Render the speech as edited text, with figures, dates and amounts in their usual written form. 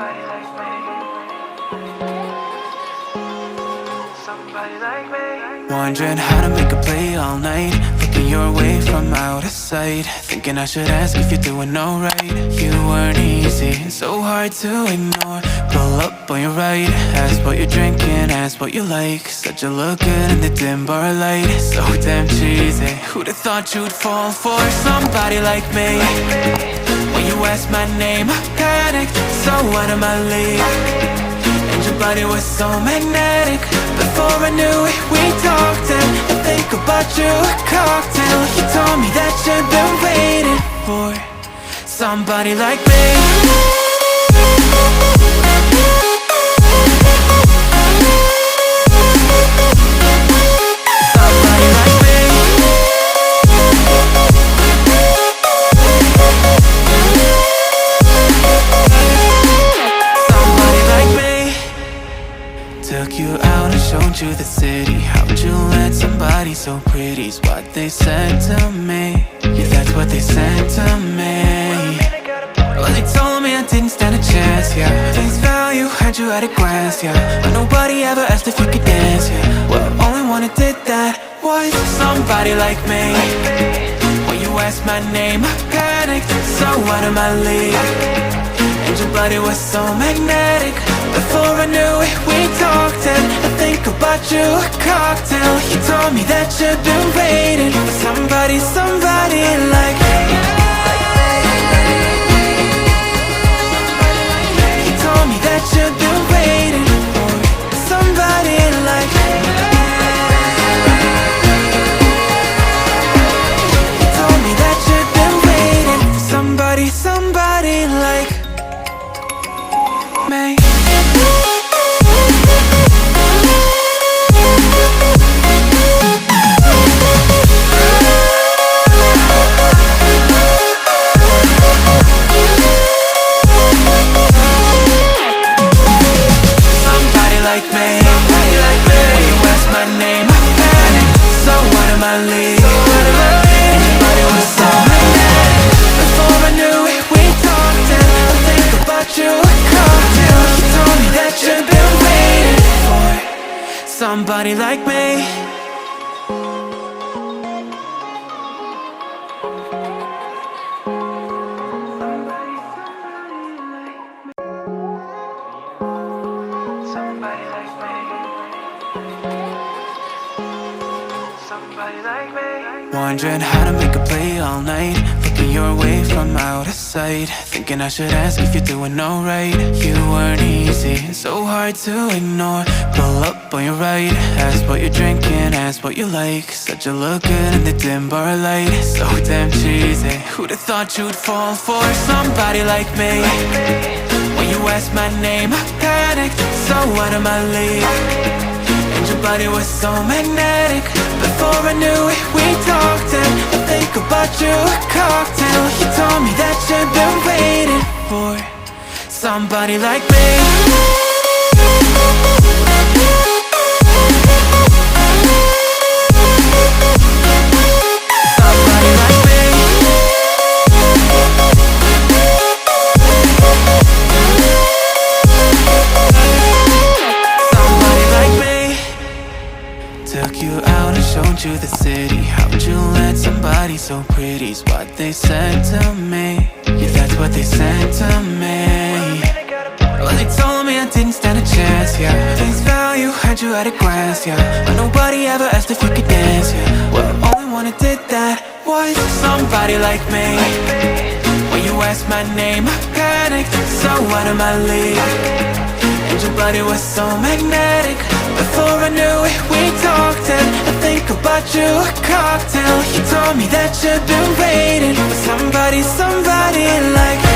Somebody like me. Somebody like me. Wondering how to make a play all night, looking your way from out of sight, thinking I should ask if you're doing alright. You weren't easy, so hard to ignore. Pull up on your right, ask what you're drinking, ask what you like. Said you look good in the dim bar light, so damn cheesy. Who'd have thought you'd fall for somebody like me? When you asked my name, I panicked, so out of my league. And your body was so magnetic. Before I knew it, we talked, and I think about you a cocktail. You told me that you've been waiting for somebody like me. Somebody like me. Somebody like me. Took you out and showed you the city. How'd you let somebody so pretty's what they said to me? Yeah, that's what they said to me. Well, they told me I didn't stand a chance, yeah. Face value, had you at a glance, yeah. But nobody ever asked if you could dance, yeah. Well, only one who did that was somebody like me. When you asked my name, I panicked, so out of my league. And your body was so magnetic. Before I knew it, we talked, and I think about you a cocktail. You told me that you've been waiting for somebody like me. You told me that you've been waiting for somebody like me. You told me that you've been waiting for somebody like me. Somebody like me. Somebody like me. Somebody like me. Wondering how to make a play all night, looking your way from out of sight, thinking I should ask if you're doing alright. You weren't easy, so hard to ignore. Pull up on your right, ask what you're drinking, ask what you like. Said you look good in the dim bar light, so damn cheesy. Who'd have thought you'd fall for somebody like me? When you asked my name, I panicked, so out of my league. And your body was so magnetic. Before I knew it, we talked, and I think about you a cocktail. You told me that you've been waiting for somebody like me. Somebody like me. Somebody like me. Took you out and showed you the city. How'd you let somebody so pretty's what they said to me? Yeah, that's what they said to me. Well, they told me I didn't stand a chance, yeah. Face value, had you at a glance, yeah. But nobody ever asked if you could dance, yeah. Well, only one who did that was somebody like me. When you asked my name, I panicked, so out of my league. And your body was so magnetic. Before I knew it, we talked, and I think about you a cocktail. You told me that you've been waiting for somebody like me.